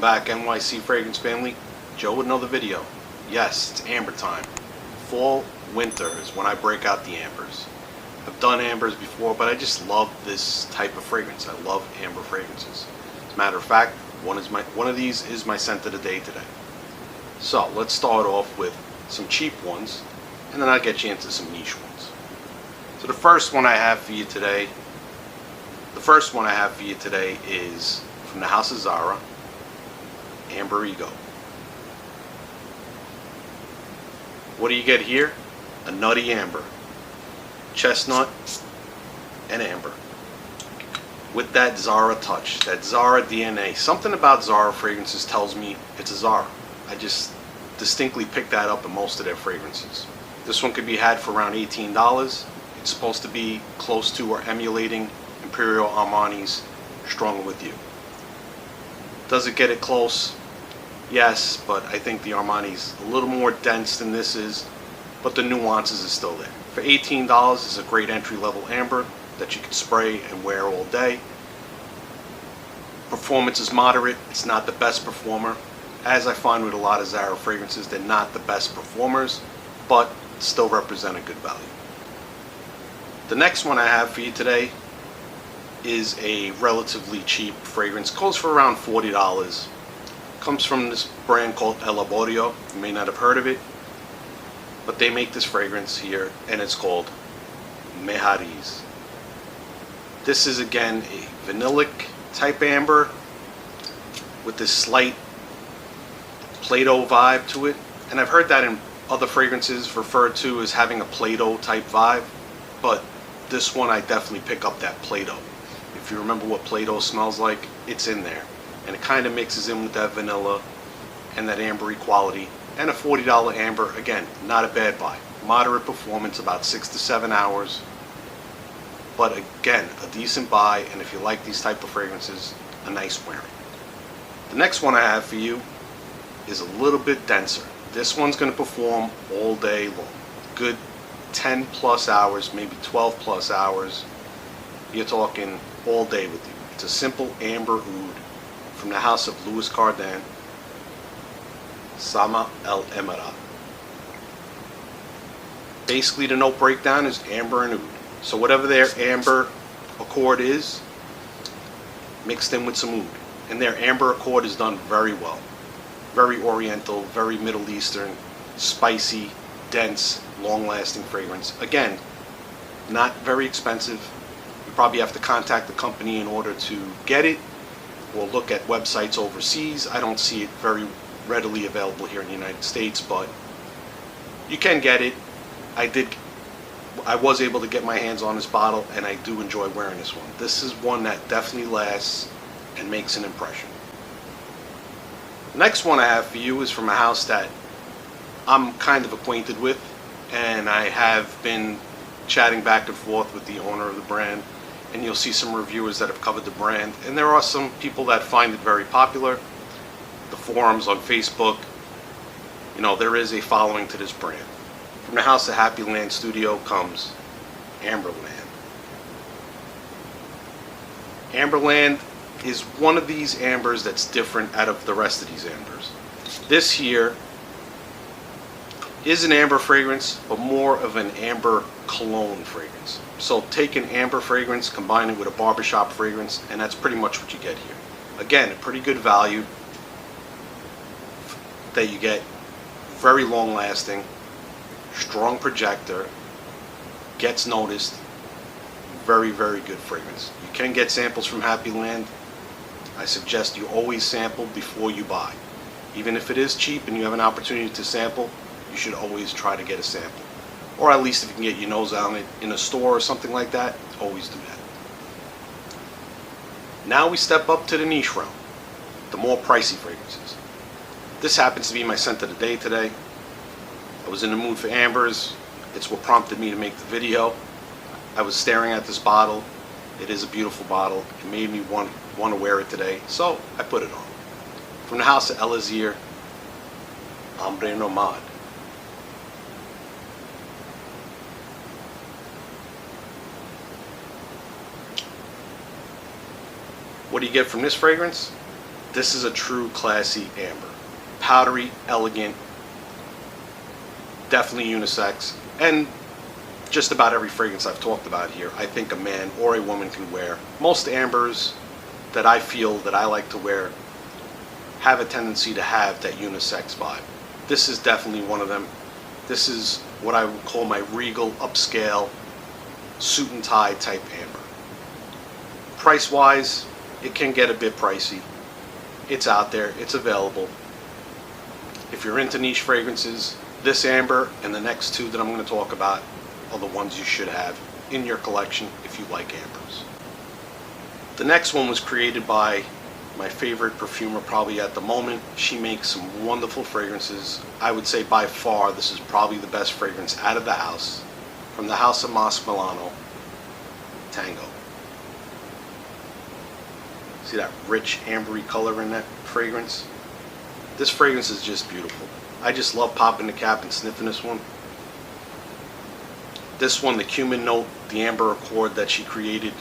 Welcome back, NYC Fragrance family. Joe with another video. Yes, it's amber time. Fall, winter is when I break out the ambers. I've done ambers before, but I just love this type of fragrance. I love amber fragrances. As a matter of fact, one of these is my scent of the day today. So let's start off with some cheap ones, and then I'll get you into some niche ones. So the first one I have for you today is from the house of Zara Amber Ego. What do you get here? A nutty amber, chestnut, and amber. With that Zara touch, that Zara DNA. Something about Zara fragrances tells me it's a Zara. I just distinctly pick that up in most of their fragrances. This one could be had for around $18. It's supposed to be close to or emulating Imperial Armani's Stronger With You. Does it get it close? Yes, but I think the Armani's a little more dense than this is, but the nuances is still there. For $18, it's a great entry-level amber that you can spray and wear all day. Performance is moderate. It's not the best performer. As I find with a lot of Zara fragrances, they're not the best performers, but still represent a good value. The next one I have for you today is a relatively cheap fragrance. Goes for around $40. Comes from this brand called Elaborio. You may not have heard of it, but they make this fragrance here, and it's called Meharees. This is again a vanillic type amber with this slight Play-Doh vibe to it, and I've heard that in other fragrances referred to as having a Play-Doh type vibe, but this one I definitely pick up that Play-Doh. If you remember what Play-Doh smells like, it's in there. And it kind of mixes in with that vanilla and that ambery quality. And a $40 amber, again, not a bad buy. Moderate performance, about 6 to 7 hours. But again, a decent buy, and if you like these type of fragrances, a nice wearing. The next one I have for you is a little bit denser. This one's going to perform all day long. Good 10 plus hours, maybe 12 plus hours. You're talking all day with you. It's a simple amber oud from the house of Loup Cardin, Sama El Emarat. Basically, the note breakdown is amber and oud. So whatever their amber accord is, mixed in with some oud. And their amber accord is done very well. Very oriental, very Middle Eastern, spicy, dense, long-lasting fragrance. Again, not very expensive. You probably have to contact the company in order to get it, or look at websites overseas. I don't see it very readily available here in the United States, but you can get it. I was able to get my hands on this bottle, and I do enjoy wearing this one. This is one that definitely lasts and makes an impression. The next one I have for you is from a house that I'm kind of acquainted with, and I have been chatting back and forth with the owner of the brand, and you'll see some reviewers that have covered the brand, and there are some people that find it very popular. The forums on Facebook, you know, there is a following to this brand. From the house of Happyland Studio comes Amberland. Amberland is one of these ambers that's different out of the rest of these ambers. This here is an amber fragrance, but more of an amber cologne fragrance. So take an amber fragrance, combine it with a barbershop fragrance, and that's pretty much what you get here. Again, a pretty good value that you get. Very long lasting, strong projector, gets noticed. Very, very good fragrance. You can get samples from Happyland. I suggest you always sample before you buy. Even if it is cheap and you have an opportunity to sample, you should always try to get a sample. Or at least if you can get your nose on it in a store or something like that, always do that. Now we step up to the niche realm, the more pricey fragrances. This happens to be my scent of the day today. I was in the mood for ambers. It's what prompted me to make the video. I was staring at this bottle. It is a beautiful bottle. It made me want to wear it today, so I put it on. From the house of Elisire, Ambre Nomade. What do you get from this fragrance? This is a true classy amber. Powdery, elegant, definitely unisex, and just about every fragrance I've talked about here, I think a man or a woman can wear. Most ambers that I feel that I like to wear have a tendency to have that unisex vibe. This is definitely one of them. This is what I would call my regal, upscale, suit and tie type amber. Price wise, it can get a bit pricey. It's out there, it's available. If you're into niche fragrances, this amber and the next two that I'm going to talk about are the ones you should have in your collection if you like ambers. The next one was created by my favorite perfumer probably at the moment. She makes some wonderful fragrances. I would say by far this is probably the best fragrance out of the house. From the house of Masque Milano, Tango. See that rich ambery color in that fragrance? This fragrance is just beautiful. I just love popping the cap and sniffing this one. This one, the cumin note, the amber accord that she created,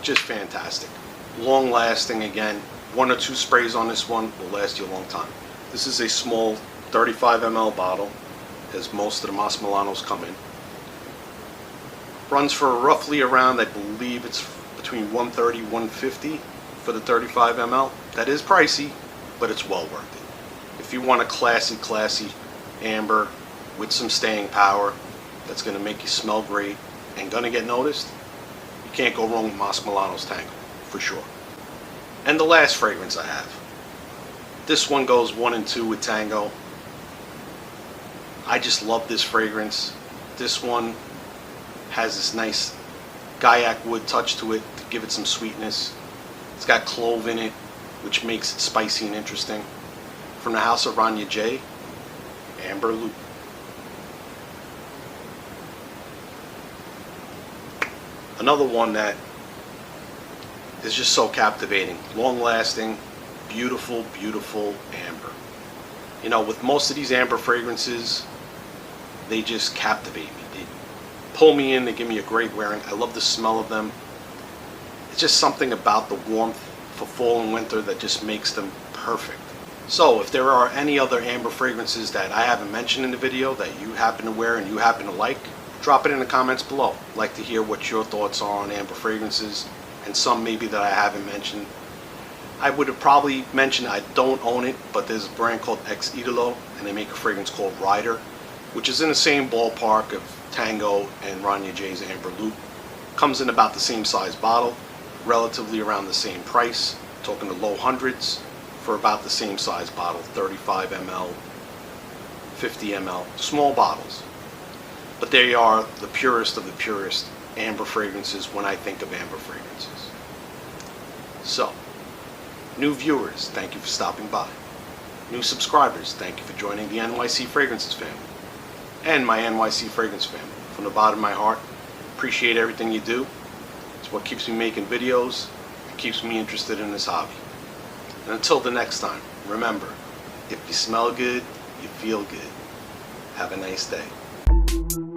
just fantastic. Long lasting again. 1 or 2 sprays on this one will last you a long time. This is a small 35 ml bottle, as most of the Masque Milanos come in. Runs for roughly around, I believe it's between 130 150 for the 35 ml. That is pricey, but it's well worth it. If you want a classy amber with some staying power that's going to make you smell great and going to get noticed, you can't go wrong with Masque Milano's Tango, for sure. And the last fragrance I have. This one goes 1 and 2 with Tango. I just love this fragrance. This one has this nice Gaiac wood touch to it to give it some sweetness. It's got clove in it, which makes it spicy and interesting. From the house of Rania J, Amber Loup. Another one that is just so captivating, long lasting, beautiful, beautiful amber. You know, with most of these amber fragrances, they just captivate me. They pull me in, they give me a great wearing. I love the smell of them. It's just something about the warmth for fall and winter that just makes them perfect. So if there are any other amber fragrances that I haven't mentioned in the video that you happen to wear and you happen to like, drop it in the comments below. I'd like to hear what your thoughts are on amber fragrances, and some maybe that I haven't mentioned. I would have probably mentioned, I don't own it, but there's a brand called Ex Idolo, and they make a fragrance called Rider, which is in the same ballpark of Tango and Rania J's Amber Loup. Comes in about the same size bottle, relatively around the same price, talking the low hundreds for about the same size bottle, 35 ml, 50 ml, small bottles. But they are the purest of the purest amber fragrances when I think of amber fragrances. So, new viewers, thank you for stopping by. New subscribers, thank you for joining the NYC Fragrances family. And my NYC Fragrance family. From the bottom of my heart, appreciate everything you do. It's what keeps me making videos. It keeps me interested in this hobby. And until the next time, remember, if you smell good, you feel good. Have a nice day.